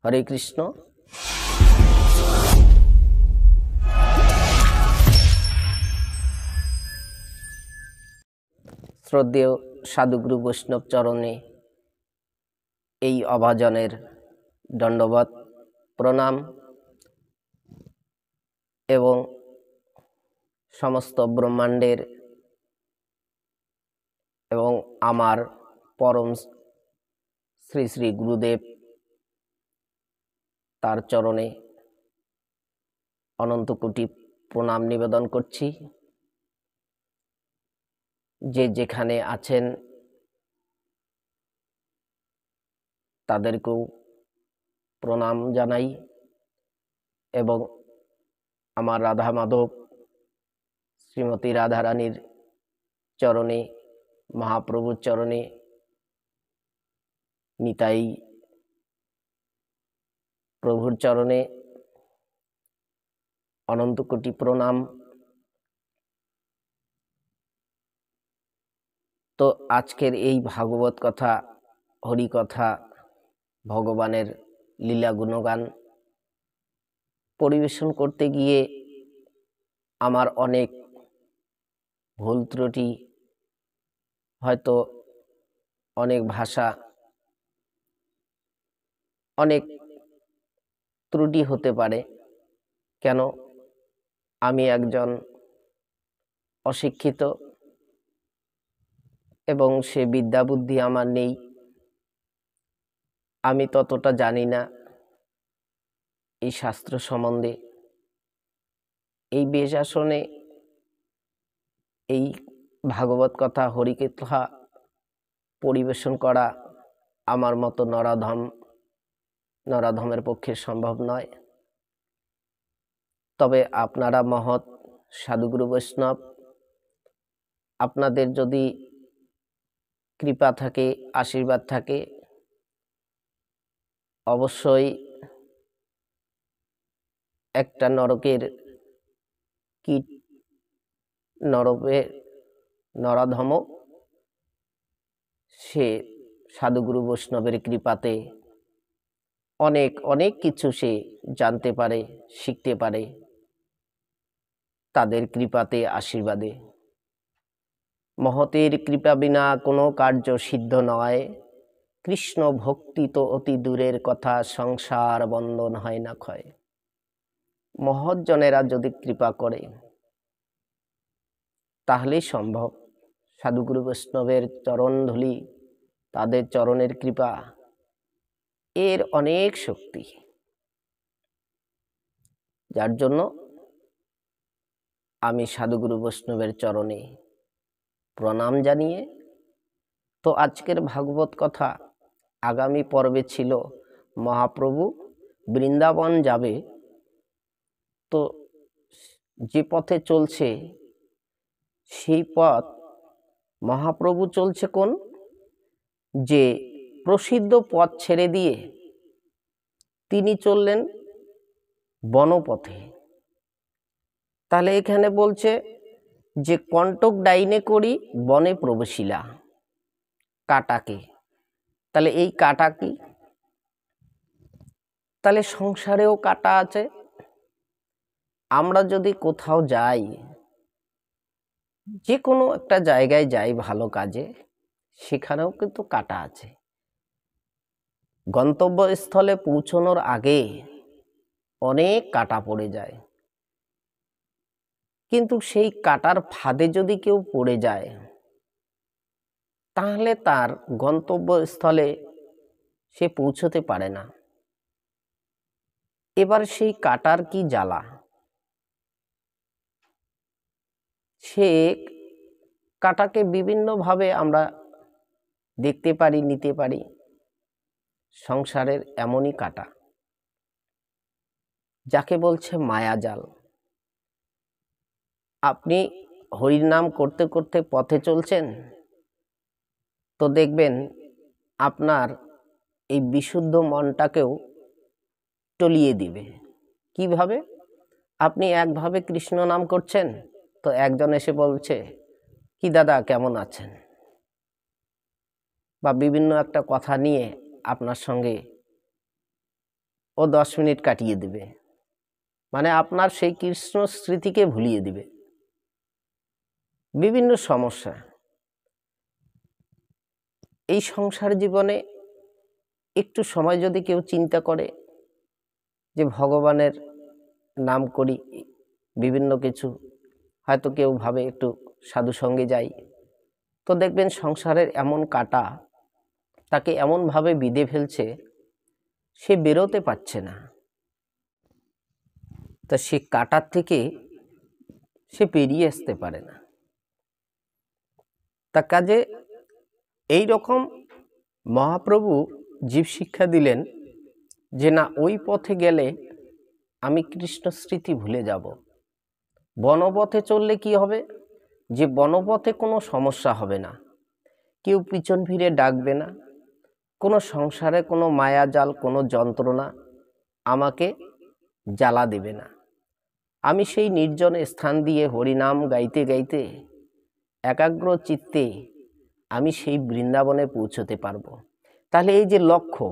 হরে কৃষ্ণ। শ্রদ্ধেয় সাধুগুরু বৈষ্ণব চরণে এই অভাজনের দণ্ডবত প্রণাম এবং সমস্ত ব্রহ্মাণ্ডের এবং আমার পরম শ্রী শ্রী গুরুদেব তার চরণে অনন্ত কোটি প্রণাম নিবেদন করছি। যে যেখানে আছেন তাদেরকেও প্রণাম জানাই এবং আমার রাধা মাধব শ্রীমতী রাধারানীর চরণে, মহাপ্রভুর চরণে, নিতাই প্রভুর চরণে অনন্ত কোটি প্রণাম। তো আজকের এই ভাগবত কথা, হরি কথা, ভগবানের লীলা গুণগান পরিবেশন করতে গিয়ে আমার অনেক ভুল ত্রুটি, হয়তো অনেক ভাষা, অনেক ত্রুটি হতে পারে। কেন? আমি একজন অশিক্ষিত এবং সে বিদ্যা বুদ্ধি আমার নেই। আমি ততটা জানি না এই শাস্ত্র সম্বন্ধে। এই বেশ আসনে এই ভাগবত কথা, হরিকথা পরিবেশন করা আমার মতো নরাধমের পক্ষে সম্ভব নয়। তবে আপনারা মহৎ সাধুগুরু বৈষ্ণব, আপনাদের যদি কৃপা থাকে, আশীর্বাদ থাকে, অবশ্যই একটা নরকের কীট নরাধম সে সাধুগুরু বৈষ্ণবের কৃপাতে অনেক অনেক কিছু সে জানতে পারে, শিখতে পারে, তাদের কৃপাতে, আশীর্বাদে। মহতের কৃপা বিনা কোনো কার্য সিদ্ধ নয়, কৃষ্ণ ভক্তি তো অতি দূরের কথা, সংসার বন্ধন হয় না ক্ষয়। মহৎজনেরা যদি কৃপা করে তাহলেই সম্ভব। সাধুগুরু বৈষ্ণবের চরণ ধুলি, তাদের চরণের কৃপা, এর অনেক শক্তি। যার জন্য আমি সাধুগুরু বৈষ্ণবের চরণে প্রণাম জানিয়ে, তো আজকের ভাগবত কথা আগামী পর্বে ছিল মহাপ্রভু বৃন্দাবন যাবে। তো যে পথে চলছে সেই পথ, মহাপ্রভু চলছে কোন যে প্রসিদ্ধ পথ ছেড়ে দিয়ে তিনি চললেন বনপথে। তাহলে এখানে বলছে যে কণ্টক ডাইনে করি বনে প্রবেশিলা, কাটাকে। তাহলে এই কাটা কি? তাহলে সংসারেও কাটা আছে। আমরা যদি কোথাও যাই, যে কোনো একটা জায়গায় যাই ভালো কাজে, সেখানেও কিন্তু কাটা আছে। গন্তব্যস্থলে পৌঁছানোর আগে অনেক কাটা পড়ে যায়, কিন্তু সেই কাটার ফাঁদে যদি কেউ পড়ে যায় তাহলে তার গন্তব্যস্থলে সে পৌঁছতে পারে না। এবার সেই কাটার কি জ্বালা! সে কাটাকে বিভিন্নভাবে আমরা দেখতে পারি, নিতে পারি। সংসারের এমনই কাটা, যাকে বলছে মায়াজাল। আপনি হরির নাম করতে করতে পথে চলছেন, তো দেখবেন আপনার এই বিশুদ্ধ মনটাকেও টলিয়ে দিবে। কিভাবে? আপনি একভাবে কৃষ্ণ নাম করছেন, তো একজন এসে বলছে, কি দাদা কেমন আছেন, বা বিভিন্ন একটা কথা নিয়ে আপনার সঙ্গে ও 10 মিনিট কাটিয়ে দেবে, মানে আপনার সেই কৃষ্ণ স্মৃতিকে ভুলিয়ে দিবে। বিভিন্ন সমস্যা এই সংসার জীবনে একটু সময় যদি কেউ চিন্তা করে যে ভগবানের নাম করি, বিভিন্ন কিছু হয়তো কেউ ভাবে একটু সাধু সঙ্গে যাই, তো দেখবেন সংসারের এমন কাটা তাকে এমনভাবে বিঁধে ফেলছে, সে বেরোতে পারছে না। তা সে কাটার থেকে সে পেরিয়ে আসতে পারে না। তা কাজে এই রকম মহাপ্রভু জীব শিক্ষা দিলেন যে না, ওই পথে গেলে আমি কৃষ্ণ স্মৃতি ভুলে যাব। বনপথে চললে কি হবে, যে বনপথে কোনো সমস্যা হবে না, কেউ পিছন ফিরে ডাকবে না, কোনো সংসারে কোনো মায়াজাল, কোনো যন্ত্রণা আমাকে জ্বালা দেবে না। আমি সেই নির্জন স্থান দিয়ে হরিনাম গাইতে গাইতে একাগ্র চিত্তে আমি সেই বৃন্দাবনে পৌঁছতে পারবো। তাহলে এই যে লক্ষ্য,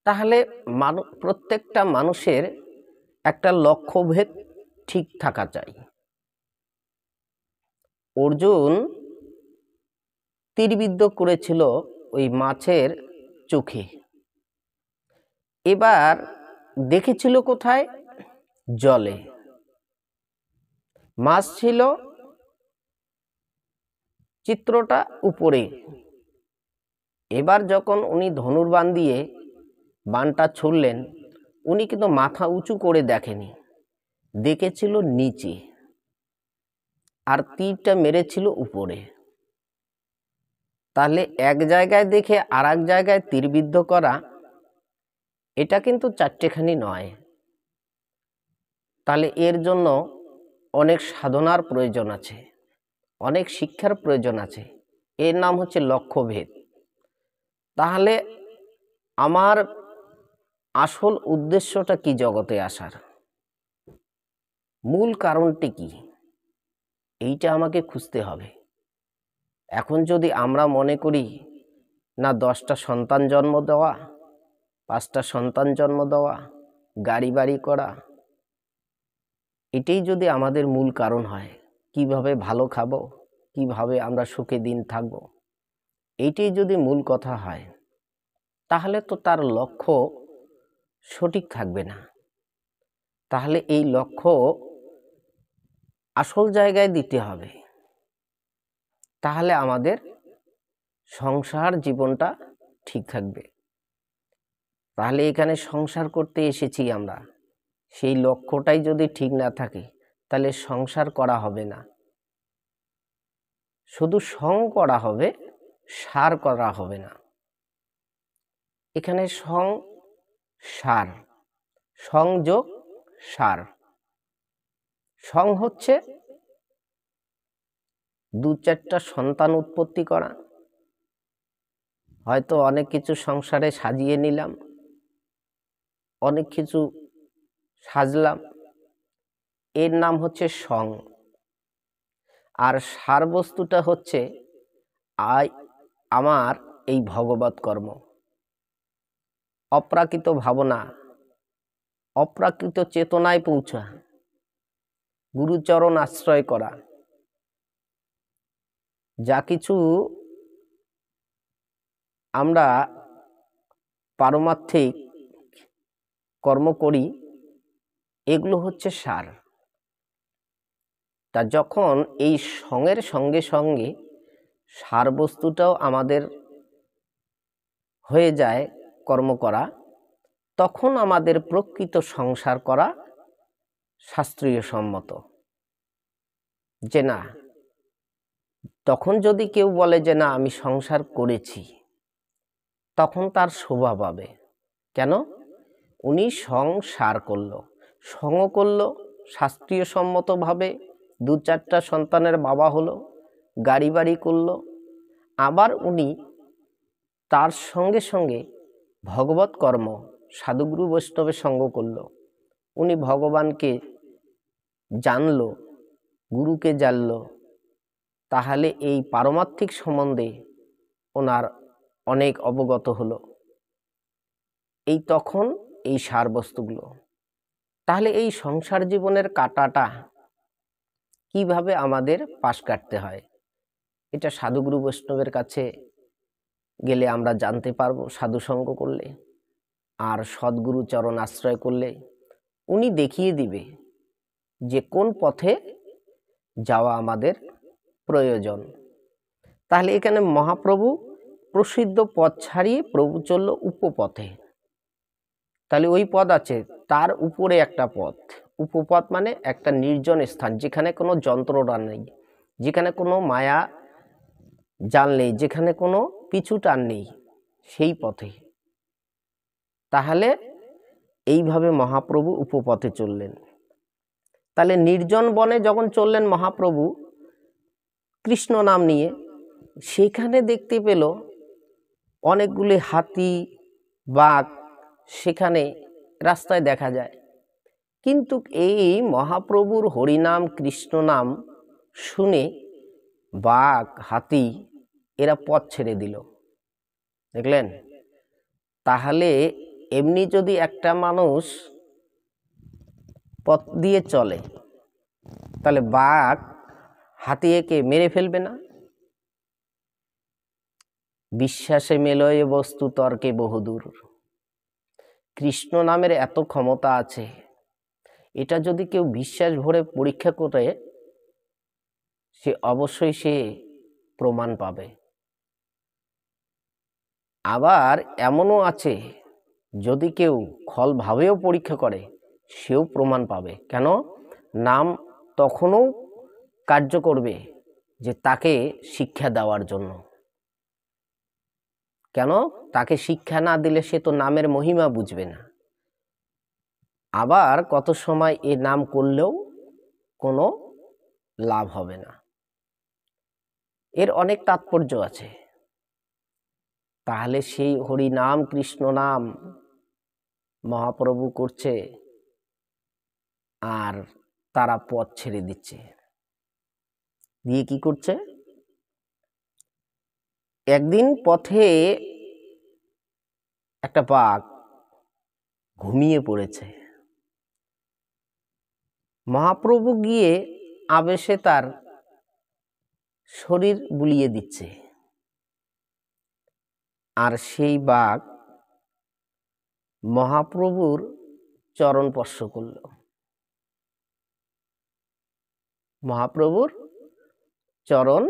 তাহলে প্রত্যেকটা মানুষের একটা লক্ষ্যভেদ ঠিক থাকা চাই। অর্জুন তীরবিদ্ধ করেছিল ওই মাছের চোখে, এবার দেখেছিল কোথায়? জলে। মাছ ছিল চিত্রটা উপরে। এবার যখন উনি ধনুর্বাণ দিয়ে বাণটা ছুড়লেন, উনি কিন্তু মাথা উঁচু করে দেখেনি, দেখেছিল নিচে, আর তীরটা মেরেছিল উপরে। তাহলে এক জায়গায় দেখে আর এক জায়গায় তীরবিদ্ধ করা, এটা কিন্তু চারটেখানি নয়। তাহলে এর জন্য অনেক সাধনার প্রয়োজন আছে, অনেক শিক্ষার প্রয়োজন আছে। এর নাম হচ্ছে লক্ষ্যভেদ। তাহলে আমার আসল উদ্দেশ্যটা কি জগতে আসার, মূল কারণটি কি, এইটা আমাকে খুঁজতে হবে। এখন যদি আমরা মনে করি না 10টা সন্তান জন্ম দেওয়া, 5টা সন্তান জন্ম দেওয়া, গাড়ি বাড়ি করা, এটাই যদি আমাদের মূল কারণ হয়, কিভাবে ভালো খাবো, কিভাবে আমরা সুখে দিন থাকব, এইটাই যদি মূল কথা হয়, তাহলে তো তার লক্ষ্য সঠিক থাকবে না। তাহলে এই লক্ষ্য আসল জায়গায় দিতে হবে, তাহলে আমাদের সংসার জীবনটা ঠিক থাকবে। তাহলে এখানে সংসার করতে এসেছি আমরা, সেই লক্ষ্যটাই যদি ঠিক না থাকে, তাহলে সংসার করা হবে না, শুধু সং করা হবে, সার করা হবে না। এখানে সং সার, সংযোগ সার। সং হচ্ছে 2-4টা সন্তান উৎপত্তি করা, হয়তো অনেক কিছু সংসারে সাজিয়ে নিলাম, অনেক কিছু সাজলাম, এর নাম হচ্ছে সং। আর সার বস্তুটা হচ্ছে আমার এই ভগবৎ কর্ম, অপ্রাকৃত ভাবনা, অপ্রাকৃত চেতনায় পৌঁছা, গুরুচরণ আশ্রয় করা। যা কিছু আমরা পারমার্থিক কর্ম করি, এগুলো হচ্ছে সার। তা যখন এই সঙ্গের সঙ্গে সঙ্গে সার বস্তুটাও আমাদের হয়ে যায় কর্ম করা, তখন আমাদের প্রকৃত সংসার করা শাস্ত্রীয় সম্মত। যে না, তখন যদি কেউ বলে যে না আমি সংসার করেছি, তখন তার শোভা পাবে। কেন? উনি সংসার করলো, সঙ্গ করলো, শাস্ত্রীয় সম্মতভাবে 2-4টা সন্তানের বাবা হলো, গাড়ি বাড়ি করলো, আবার উনি তার সঙ্গে সঙ্গে ভগবৎ কর্ম, সাধুগুরু বৈষ্ণবের সঙ্গ করলো, উনি ভগবানকে জানলো, গুরুকে জানলো। তাহলে এই পারমার্থিক সম্বন্ধে ওনার অনেক অবগত হলো। এই তখন এই সার বস্তুগুলো। তাহলে এই সংসার জীবনের কাঁটাটা কিভাবে আমাদের পাশ কাটতে হয়, এটা সাধুগুরু বৈষ্ণবের কাছে গেলে আমরা জানতে পারবো, সাধুসঙ্গ করলে আর সদ্গুরু চরণ আশ্রয় করলে উনি দেখিয়ে দিবে যে কোন পথে যাওয়া আমাদের প্রয়োজন। তাহলে এখানে মহাপ্রভু প্রসিদ্ধ পথ ছাড়িয়ে প্রভু চলল উপপথে। তাহলে ওই পথ আছে, তার উপরে একটা পথ। উপপথ মানে একটা নির্জন স্থান, যেখানে কোনো যন্ত্রণা নেই, যেখানে কোনো মায়া জাল নেই, যেখানে কোনো পিছু টান নেই, সেই পথে। তাহলে এইভাবে মহাপ্রভু উপপথে চললেন। তাহলে নির্জন বনে যখন চললেন মহাপ্রভু কৃষ্ণ নাম নিয়ে, সেখানে দেখতে পেল অনেকগুলি হাতি, বাঘ সেখানে রাস্তায় দেখা যায়। কিন্তু এই মহাপ্রভুর হরিনাম কৃষ্ণ নাম শুনে বাঘ, হাতি এরা পথ ছেড়ে দিল। দেখলেন? তাহলে এমনি যদি একটা মানুষ পথ দিয়ে চলে, তাহলে বাঘ হাতি একে মেরে ফেলবে না? বিশ্বাসে মেলয়ে বস্তু তর্কে বহুদূর। কৃষ্ণ নামের এত ক্ষমতা আছে, এটা যদি কেউ বিশ্বাস ভরে পরীক্ষা করে, সে অবশ্যই সে প্রমাণ পাবে। আবার এমনও আছে, যদি কেউ খলভাবেও পরীক্ষা করে, সেও প্রমাণ পাবে। কেন? নাম তখনও কার্য করবে যে তাকে শিক্ষা দেওয়ার জন্য। কেন? তাকে শিক্ষা না দিলে সে তো নামের মহিমা বুঝবে না। আবার কত সময় এ নাম করলেও কোনো লাভ হবে না। এর অনেক তাৎপর্য আছে। তাহলে সেই হরি নাম কৃষ্ণ নাম মহাপ্রভু করছে, আর তারা পথ ছেড়ে দিচ্ছে। দিয়ে কি করছে? একদিন পথে একটা বাঘ ঘুমিয়ে পড়েছে। মহাপ্রভু গিয়ে আবেশে তার শরীর বুলিয়ে দিচ্ছে, আর সেই বাঘ মহাপ্রভুর চরণ স্পর্শ করল। মহাপ্রভুর চরণ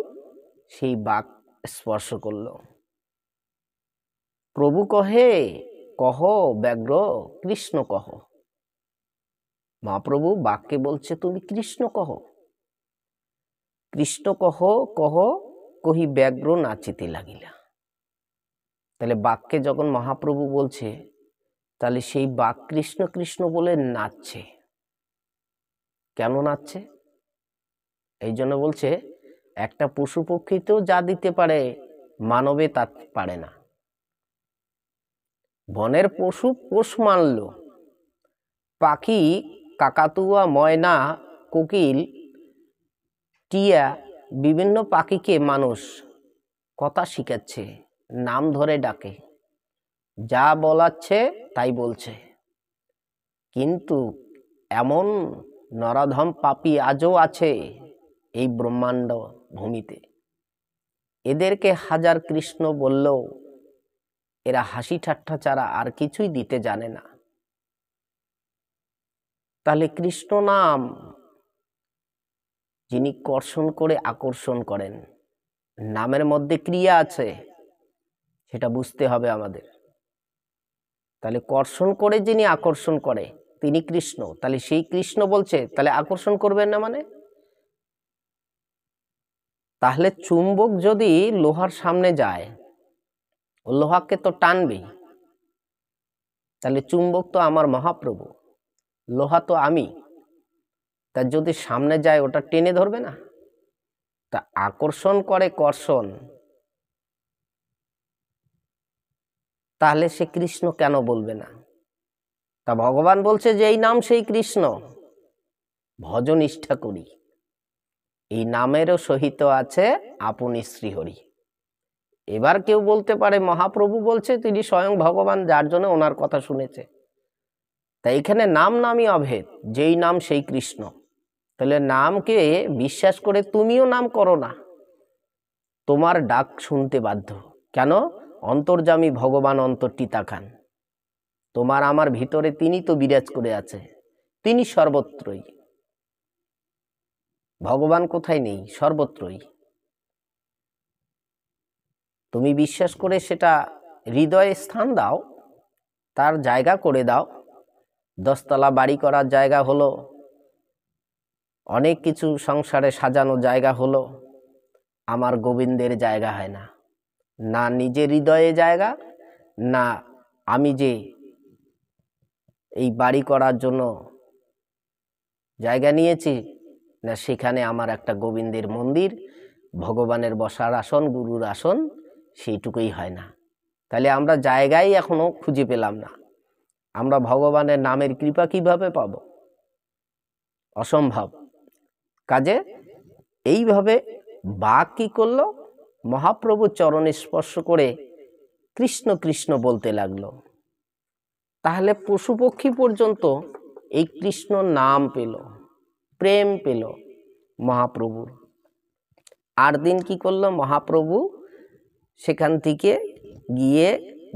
সেই বাঘ স্পর্শ করল। প্রভু কহে, কহ ব্যাঘ্র কৃষ্ণ কহ। মহাপ্রভু বাঘকে বলছে, তুমি কৃষ্ণ কহ। কৃষ্ণ কহ কহ কহি ব্যাঘ্র নাচিতে লাগিলা। তাহলে বাঘকে যখন মহাপ্রভু বলছে, তাহলে সেই বাঘ কৃষ্ণ কৃষ্ণ বলে নাচছে। কেন নাচছে? এই জন্য বলছে, একটা পশু পক্ষীতেও যা দিতে পারে মানবে তা পারে না। বনের পশু পোষ মানল, পাখি কাকাতুয়া, ময়না, কোকিল, টিয়া বিভিন্ন পাখিকে মানুষ কথা শিখাচ্ছে, নাম ধরে ডাকে, যা বলাচ্ছে তাই বলছে। কিন্তু এমন নরাধম পাপী আজও আছে এই ব্রহ্মাণ্ড ভূমিতে। এদেরকে হাজার কৃষ্ণ বললেও এরা হাসি ঠাট্টা ছাড়া আর কিছুই দিতে জানে না। তাহলে কৃষ্ণ নাম যিনি কর্ষণ করে আকর্ষণ করেন, নামের মধ্যে ক্রিয়া আছে, সেটা বুঝতে হবে আমাদের। তাহলে কর্ষণ করে যিনি আকর্ষণ করে তিনি কৃষ্ণ। তাহলে সেই কৃষ্ণ বলছে, তাহলে আকর্ষণ করবেন না মানে? তাহলে চুম্বক যদি লোহার সামনে যায়, ও লোহাকে তো টানবেই। তাহলে চুম্বক তো আমার মহাপ্রভু, লোহা তো আমি। তা যদি সামনে যায় ওটা টেনে ধরবে না? তা আকর্ষণ করে কর্ষণ, তাহলে সে কৃষ্ণ কেন বলবে না? তা ভগবান বলছে যে এই নাম সেই কৃষ্ণ, ভজ নিষ্ঠা করি। এই নামেরও সহিত আছে আপনি শ্রীহরি। এবার কেউ বলতে পারে মহাপ্রভু বলছে তিনি স্বয়ং ভগবান, যার জন্য ওনার কথা শুনেছে। তাই এখানে নাম নামই অভেদ, যেই নাম সেই কৃষ্ণ। তাহলে নামকে বিশ্বাস করে তুমিও নাম করো না, তোমার ডাক শুনতে বাধ্য। কেন? অন্তর্যামী ভগবান অন্তরটি তাকান, তোমার আমার ভিতরে তিনি তো বিরাজ করে আছে, তিনি সর্বত্রই। ভগবান কোথায় নেই? সর্বত্রই। তুমি বিশ্বাস করে সেটা হৃদয়ে স্থান দাও, তার জায়গা করে দাও। 10 তলা বাড়ি করার জায়গা হলো, অনেক কিছু সংসারে সাজানো জায়গা হলো, আমার গোবিন্দের জায়গা হয় না, না নিজের হৃদয়ে জায়গা, না আমি যে এই বাড়ি করার জন্য জায়গা নিয়েছি, না সেখানে আমার একটা গোবিন্দের মন্দির, ভগবানের বসার আসন, গুরুর আসন, সেইটুকুই হয় না। তাহলে আমরা জায়গায় এখনো খুঁজে পেলাম না। আমরা ভগবানের নামের কৃপা কিভাবে পাব? অসম্ভব। কাজে এইভাবে বাঘ কি করলো? মহাপ্রভু চরণে স্পর্শ করে কৃষ্ণ কৃষ্ণ বলতে লাগলো। তাহলে পশু পক্ষী পর্যন্ত এই কৃষ্ণ নাম পেল, প্রেম পেল মহাপ্রভুর। আর দিন কি করলো মহাপ্রভু? সেখান থেকে গিয়ে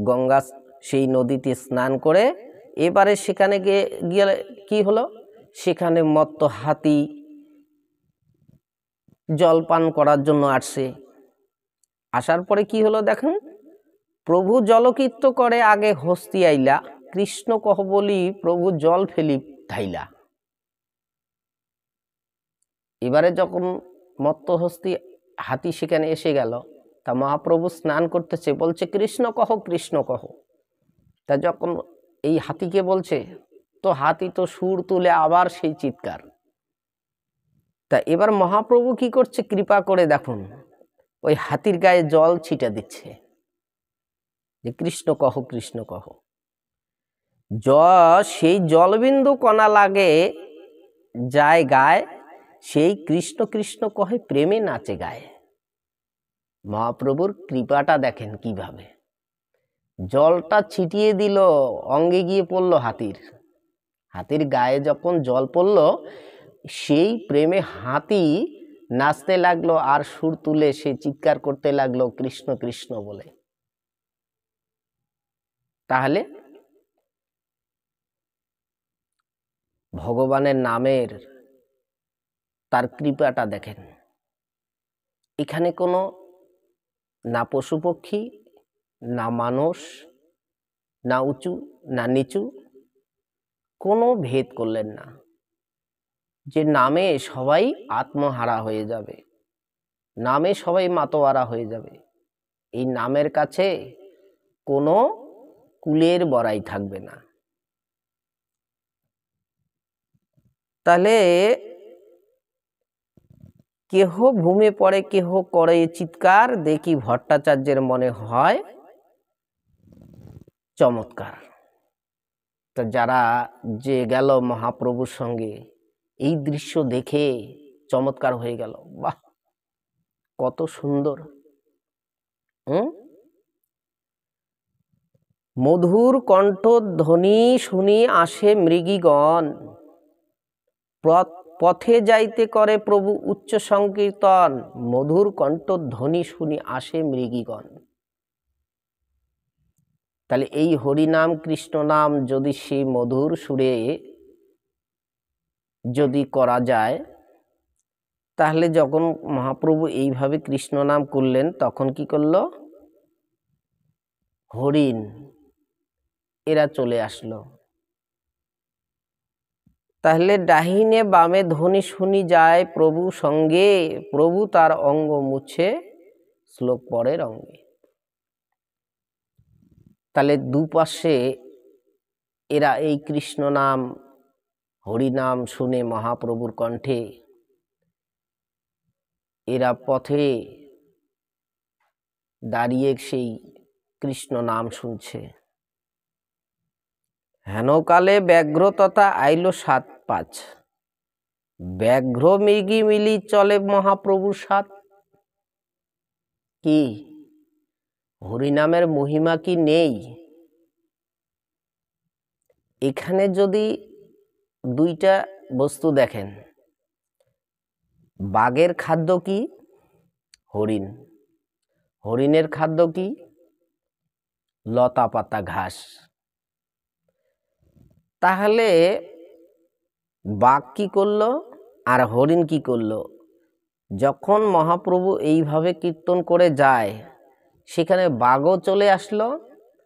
গঙ্গা সেই নদীতে স্নান করে এবারে সেখানে গিয়ে কি হলো? সেখানে মত্ত হাতি জলপান করার জন্য আসছে। আসার পরে কি হলো দেখেন, প্রভু জলকীর্ত করে আগে হস্তি আইলা, কৃষ্ণ কহ বলি প্রভু জল ফেলি ধাইলা। এবারে যখন মত্ত হস্তি হাতি সেখানে এসে গেল, তা মহাপ্রভু স্নান করতেছে, বলছে কৃষ্ণ কহ কৃষ্ণ কহ। তা যখন এই হাতিকে বলছে, তো হাতি তো সুর তুলে আবার সেই চিৎকার। তা এবার মহাপ্রভু কি করছে? কৃপা করে দেখুন, ওই হাতির গায়ে জল ছিটা দিচ্ছে যে কৃষ্ণ কহ কৃষ্ণ কহ। সেই জলবিন্দু কণা লাগে যায় গায়ে, সেই কৃষ্ণ কৃষ্ণ কহে প্রেমে নাচে গায়ে। মহাপ্রভুর কৃপাটা দেখেন কিভাবে, জলটা ছিটিয়ে দিল, অঙ্গে গিয়ে পড়লো হাতির গায়ে যখন জল পড়লো, সেই প্রেমে হাতি নাচতে লাগলো আর সুর তুলে সে চিৎকার করতে লাগলো কৃষ্ণ কৃষ্ণ বলে। তাহলে ভগবানের নামের তার কৃপাটা দেখেন। এখানে কোনো না পশু পক্ষী, না মানুষ, না উঁচু না নিচু, কোনো ভেদ করলেন না যে নামে সবাই আত্মহারা হয়ে যাবে, নামে সবাই মাতোয়ারা হয়ে যাবে। এই নামের কাছে কোনো কুলের বড়াই থাকবে না। তাহলে কেহ ভূমে পড়ে কেহ করে চিৎকার, দেখি ভট্টাচার্যের মনে হয় চমৎকার। তা যারা যে গেল মহাপ্রভুর সঙ্গে, এই দৃশ্য দেখে চমৎকার হয়ে গেল, বাহ কত সুন্দর। মধুর কণ্ঠধ্বনি শুনি আসে মৃগীগণ, পথে যাইতে করে প্রভু উচ্চ সংকীর্তন। মধুর কণ্ঠধ্বনি শুনি আসে মৃগীগণ। তাহলে এই হরিনাম কৃষ্ণ নাম যদি সেই মধুর সুরে যদি করা যায়, তাহলে যখন মহাপ্রভু এইভাবে কৃষ্ণ নাম করলেন, তখন কি করলো? হরিণ এরা চলে আসলো। তাহলে ডাহিনে বামে ধ্বনি শুনি যায় প্রভু সঙ্গে, প্রভু তার অঙ্গ মুছে শ্লোক পরের অঙ্গে। তাহলে দুপাশে এরা এই কৃষ্ণ নাম হরিনাম শুনে মহাপ্রভুর কণ্ঠে এরা পথে দাঁড়িয়ে সেই কৃষ্ণ নাম শুনছে। হেনকালে ব্যাঘ্র তথা আইলো 7-5, ব্যাঘ্র মৃগী মিলি চলে মহাপ্রভুর সাথ। কি হরিনামের মহিমা কি নেই? এখানে যদি দুইটা বস্তু দেখেন, বাঘের খাদ্য কি? হরিণ। হরিণের খাদ্য কি? লতা পাতা ঘাস। তাহলে বাঘ কি করলো আর হরিণ কি করলো? যখন মহাপ্রভু এইভাবে কীর্তন করে যায়, সেখানে বাঘও চলে আসলো,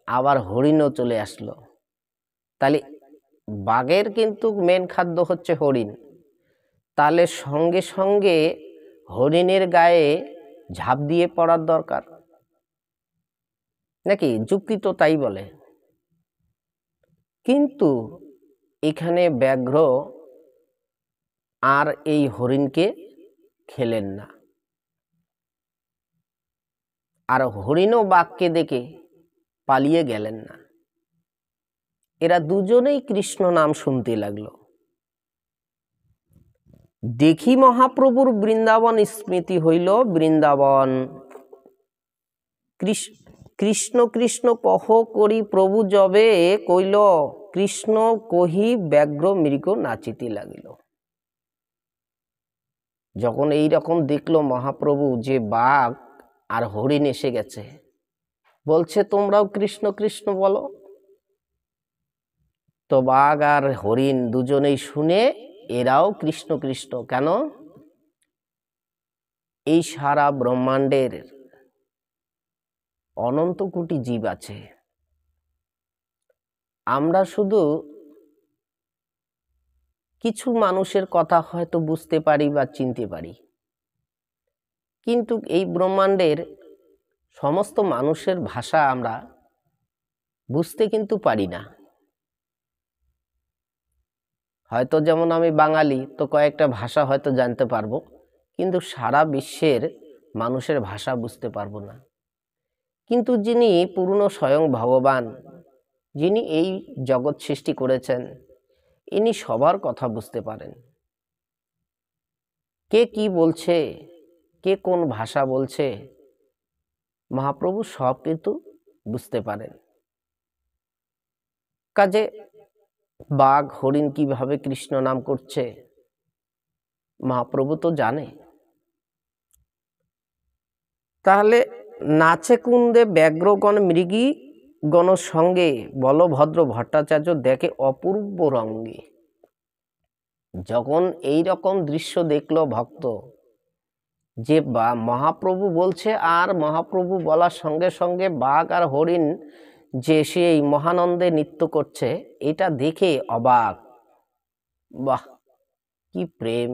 আবার হরিণও চলে আসলো। তাহলে বাঘের কিন্তু মেন খাদ্য হচ্ছে হরিণ। তাহলে সঙ্গে সঙ্গে হরিণের গায়ে ঝাঁপ দিয়ে পড়ার দরকার নাকি? যুক্তি তো তাই বলে। কিন্তু এখানে ব্যাঘ্র আর এই হরিণকে খেলেন না, আর হরিণও বাঘকে দেখে পালিয়ে গেলেন না। এরা দুজনেই কৃষ্ণ নাম শুনতে লাগলো। দেখি মহাপ্রভুর বৃন্দাবন স্মৃতি হইল, বৃন্দাবন কৃষ্ণ কৃষ্ণ কহ করি প্রভু যবে কইল, কৃষ্ণ কহি ব্যাঘ্র মৃগ নাচিতে লাগিল। যখন এই রকম দেখলো মহাপ্রভু যে বাঘ আর হরিণ এসে গেছে, বলছে তোমরাও কৃষ্ণ কৃষ্ণ বলো। তো বাঘ আর হরিণ দুজনেই শুনে এরাও কৃষ্ণ কৃষ্ণ। কেন? এই সারা ব্রহ্মাণ্ডের অনন্ত কোটি জীব আছে, আমরা শুধু কিছু মানুষের কথা হয়তো বুঝতে পারি বা চিনতে পারি, কিন্তু এই ব্রহ্মাণ্ডের সমস্ত মানুষের ভাষা আমরা বুঝতে কিন্তু পারি না। হয়তো যেমন আমি বাঙালি, তো কয়েকটা ভাষা হয়তো জানতে পারবো, কিন্তু সারা বিশ্বের মানুষের ভাষা বুঝতে পারবো না। কিন্তু যিনি পূর্ণ স্বয়ং ভগবান, যিনি এই জগৎ সৃষ্টি করেছেন, ইনি সবার কথা বুঝতে পারেন। কে কি বলছে, কে কোন ভাষা বলছে, মহাপ্রভু সব কিন্তু বুঝতে পারেন। কাজে বাঘ হরিণ কিভাবে কৃষ্ণ নাম করছে মহাপ্রভু তো জানে। তাহলে নাচে কুন্দে ব্যাঘ্রগণ মৃগী গণ সঙ্গে, বলভদ্র ভট্টাচার্য দেখে অপূর্ব রঙ্গে। যখন এই রকম দৃশ্য দেখলো ভক্ত, যে মহাপ্রভু বলছে, আর মহাপ্রভু বলার সঙ্গে সঙ্গে বাঘ আর হরিণ যে সেই মহানন্দে নৃত্য করছে, এটা দেখে অবাক। বাহ, কি প্রেম,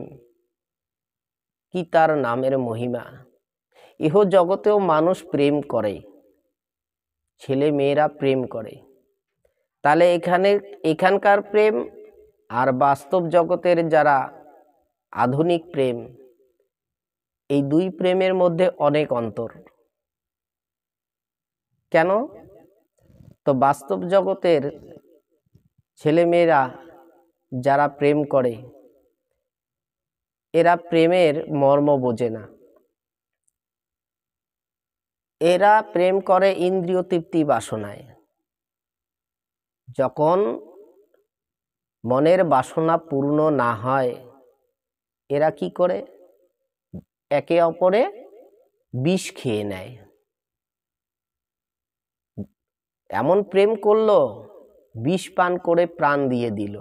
কি তার নামের মহিমা। ইহ জগতেও মানুষ প্রেম করে, ছেলে মেয়েরা প্রেম করে। তাহলে এখানকার প্রেম আর বাস্তব জগতের যারা আধুনিক প্রেম, এই দুই প্রেমের মধ্যে অনেক অন্তর। কেন? তো বাস্তব জগতের ছেলেমেয়েরা যারা প্রেম করে, এরা প্রেমের মর্ম বোঝে না। এরা প্রেম করে ইন্দ্রিয় তৃপ্তি বাসনায়। যখন মনের বাসনা পূর্ণ না হয়, এরা কি করে? একে অপরে বিষ খেয়ে নেয়। এমন প্রেম করলো, বিষ পান করে প্রাণ দিয়ে দিল।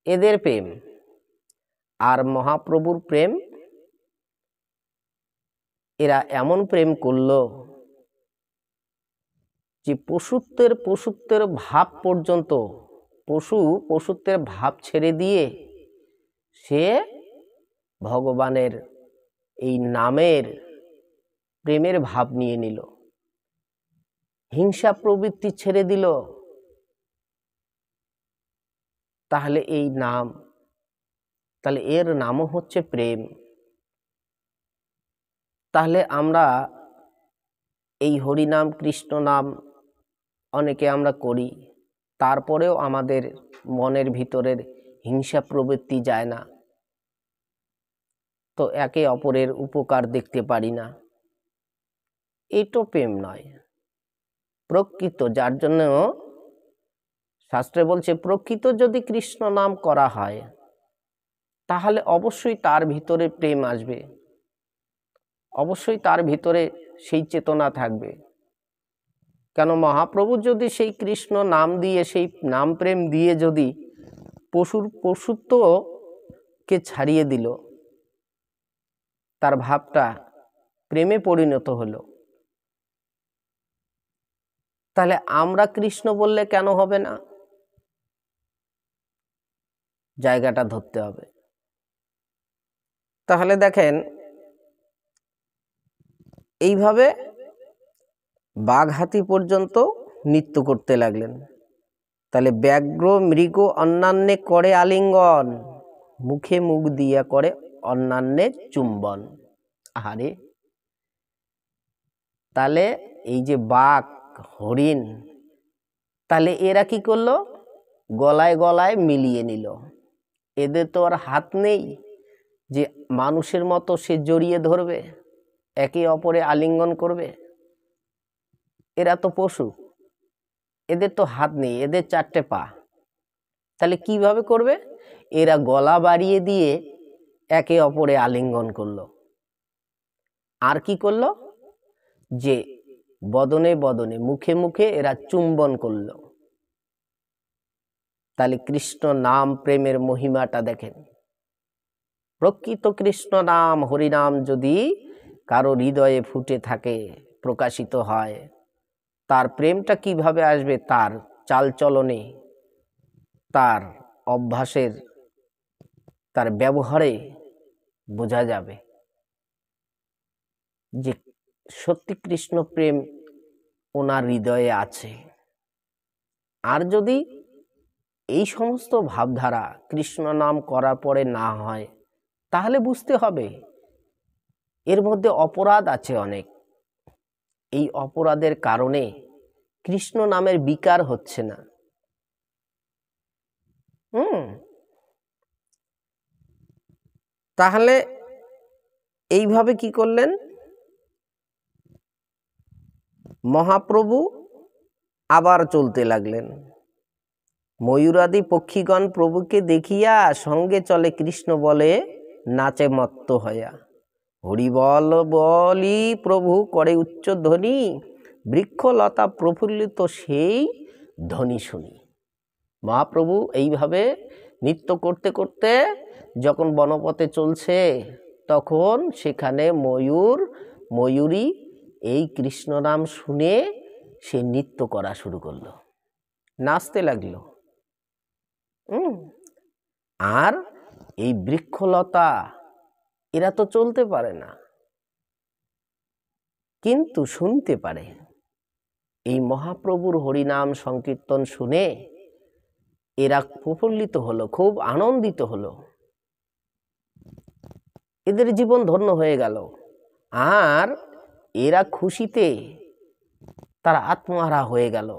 এদের প্রেম। আর মহাপ্রভুর প্রেম, এরা এমন প্রেম করলো যে পশুত্বের ভাব পর্যন্ত, পশুত্বের ভাব ছেড়ে দিয়ে সে ভগবানের এই নামের প্রেমের ভাব নিয়ে নিল, হিংসা প্রবৃত্তি ছেড়ে দিল। তাহলে এই নাম, তাহলে এর নামও হচ্ছে প্রেম। তাহলে আমরা এই হরিনাম কৃষ্ণ নাম অনেকে আমরা করি, তারপরেও আমাদের মনের ভিতরের হিংসা প্রবৃত্তি যায় না, তো একে অপরের উপকার দেখতে পারি না। এটো প্রেম নয়। প্রকৃত, যার জন্য শাস্ত্রে বলছে প্রকৃত যদি কৃষ্ণ নাম করা হয় তাহলে অবশ্যই তার ভিতরে প্রেম আসবে, অবশ্যই তার ভিতরে সেই চেতনা থাকবে। কেন মহাপ্রভু যদি সেই কৃষ্ণ নাম দিয়ে, সেই নাম প্রেম দিয়ে যদি পশুত্বকে ছাড়িয়ে দিল, তার ভাবটা প্রেমে পরিণত হলো, তাহলে আমরা কৃষ্ণ বললে কেন হবে না? জায়গাটা ধরতে হবে। তাহলে দেখেন, এইভাবে বাঘ হাতি পর্যন্ত নৃত্য করতে লাগলেন। তাহলে ব্যাঘ্র মৃগ অন্যান্যে করে আলিঙ্গন, মুখে মুখ দিয়া করে অন্যান্যে চুম্বন। আহারে, তাহলে এই যে বাঘ, হরিণ, তাহলে এরা কি করলো? গলায় গলায় মিলিয়ে নিল। এদের তো আর হাত নেই যে মানুষের মতো সে জড়িয়ে ধরবে, একে অপরে আলিঙ্গন করবে। এরা তো পশু, এদের তো হাত নেই, এদের চারটে পা। তাহলে কিভাবে করবে? এরা গলা বাড়িয়ে দিয়ে একে অপরে আলিঙ্গন করলো। আর কি করলো? যে বদনে বদনে, মুখে মুখে এরা চুম্বন করলো। তাহলে কৃষ্ণ নাম প্রেমের মহিমাটা দেখেন। প্রকৃত কৃষ্ণ নাম হরিনাম যদি কারো হৃদয়ে ফুটে থাকে, প্রকাশিত হয়, তার প্রেমটা কিভাবে আসবে? তার চালচলনে, তার অভ্যাসের, তার ব্যবহারে বোঝা যাবে যে সত্যি কৃষ্ণ প্রেম ওনার হৃদয়ে আছে। আর যদি এই সমস্ত ভাবধারা কৃষ্ণ নাম করার পরে না হয়, তাহলে বুঝতে হবে এর মধ্যে অপরাধ আছে অনেক। এই অপরাধের কারণে কৃষ্ণ নামের বিকার হচ্ছে না। তাহলে এইভাবে কি করলেন? মহাপ্রভু আবার চলতে লাগলেন। ময়ূরাদি পক্ষীগণ প্রভুকে দেখিয়া সঙ্গে চলে, কৃষ্ণ বলে নাচে মত্ত হইয়া। হরি বল বলি প্রভু করে উচ্চ ধ্বনি, বৃক্ষলতা প্রফুল্লিত সেই ধ্বনি শুনি। মহাপ্রভু এইভাবে নৃত্য করতে করতে যখন বনপথে চলছে, তখন সেখানে ময়ূরী এই কৃষ্ণ নাম শুনে সে নৃত্য করা শুরু করলো, নাচতে লাগলো। আর এই বৃক্ষলতা এরা তো চলতে পারে না, কিন্তু শুনতে পারে। এই মহাপ্রভুর হরিনাম সংকীর্তন শুনে এরা প্রফুল্লিত হলো, খুব আনন্দিত হলো, এদের জীবন ধন্য হয়ে গেল। আর এরা খুশিতে তারা আত্মহারা হয়ে গেল।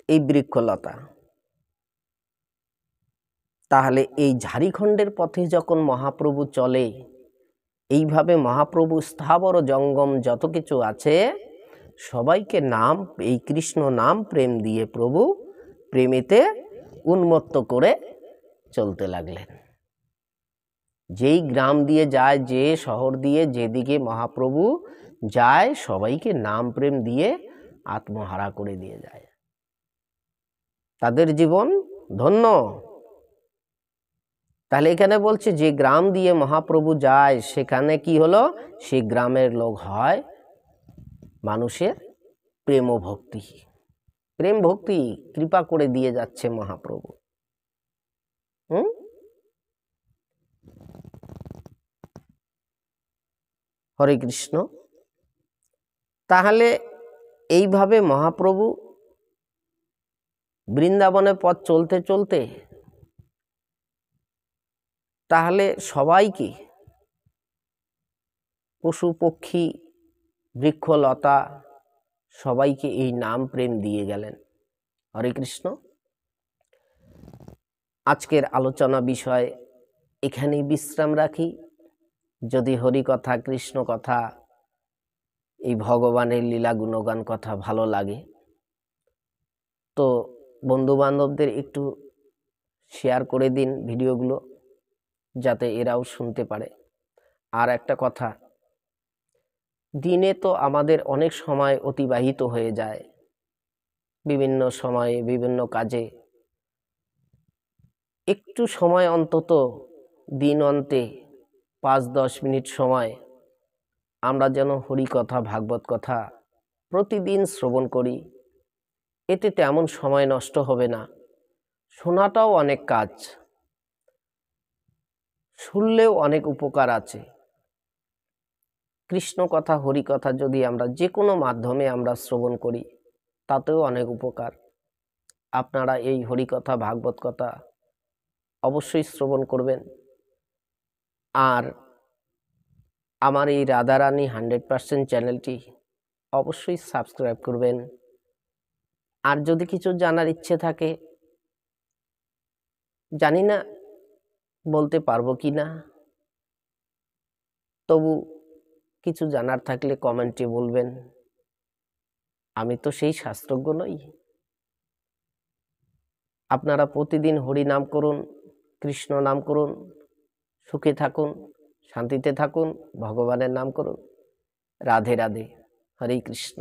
এই বৃক্ষলতা। তাহলে এই ঝাড়িখণ্ডের পথে যখন মহাপ্রভু চলে, এইভাবে মহাপ্রভু স্থাবর জঙ্গম যত কিছু আছে সবাইকে নাম, এই কৃষ্ণ নাম প্রেম দিয়ে প্রভু প্রেমেতে উন্মত্ত করে চলতে লাগলেন। যেই গ্রাম দিয়ে যায়, যে শহর দিয়ে যেদিকে মহাপ্রভু যায়, সবাইকে নাম প্রেম দিয়ে আত্মহারা করে দিয়ে যায়। তাদের জীবন ধন্য। তাহলে এখানে বলছে যে গ্রাম দিয়ে মহাপ্রভু যায়, সেখানে কি হলো? সেই গ্রামের লোক হয় মানুষের প্রেম ও ভক্তি, প্রেম ভক্তি কৃপা করে দিয়ে যাচ্ছে মহাপ্রভু। হরে কৃষ্ণ। তাহলে এইভাবে মহাপ্রভু বৃন্দাবনে পথ চলতে চলতে তাহলে সবাইকে, পশু পক্ষী বৃক্ষলতা সবাইকে এই নাম প্রেম দিয়ে গেলেন। হরে কৃষ্ণ। আজকের আলোচনা বিষয় এখানেই বিশ্রাম রাখি। যদি হরি কথা, কৃষ্ণ কথা এই ভগবানের লীলা গুণগান কথা ভালো লাগে, তো বন্ধু বান্ধবদের একটু শেয়ার করে দিন ভিডিওগুলো, যাতে এরাও শুনতে পারে। আর একটা কথা, দিনে তো আমাদের অনেক সময় অতিবাহিত হয়ে যায় বিভিন্ন সময়ে বিভিন্ন কাজে। একটু সময় অন্তত দিন অন্তে 5-10 মিনিট সময় আমরা যেন হরিকথা ভাগবত কথা প্রতিদিন শ্রবণ করি। এতে তেমন সময় নষ্ট হবে না, শোনাটাও অনেক কাজ, শুনলেও অনেক উপকার আছে। কৃষ্ণ কথা হরি কথা যদি আমরা যে কোনো মাধ্যমে আমরা শ্রবণ করি তাতেও অনেক উপকার। আপনারা এই হরিকথা ভাগবত কথা অবশ্যই শ্রবণ করবেন। আর আমার এই রাধারানী 100% চ্যানেলটি অবশ্যই সাবস্ক্রাইব করবেন। আর যদি কিছু জানার ইচ্ছে থাকে, জানি না বলতে পারবো কি না, তবু কিছু জানার থাকলে কমেন্টে বলবেন। আমি তো সেই শাস্ত্রজ্ঞ নই। আপনারা প্রতিদিন হরি নাম করুন, কৃষ্ণ নাম করুন, সুখে থাকুন, শান্তিতে থাকুন, ভগবানের নাম করুন। রাধে রাধে, হরে কৃষ্ণ।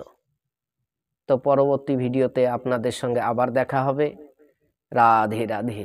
তো পরবর্তী ভিডিওতে আপনাদের সঙ্গে আবার দেখা হবে। রাধে রাধে।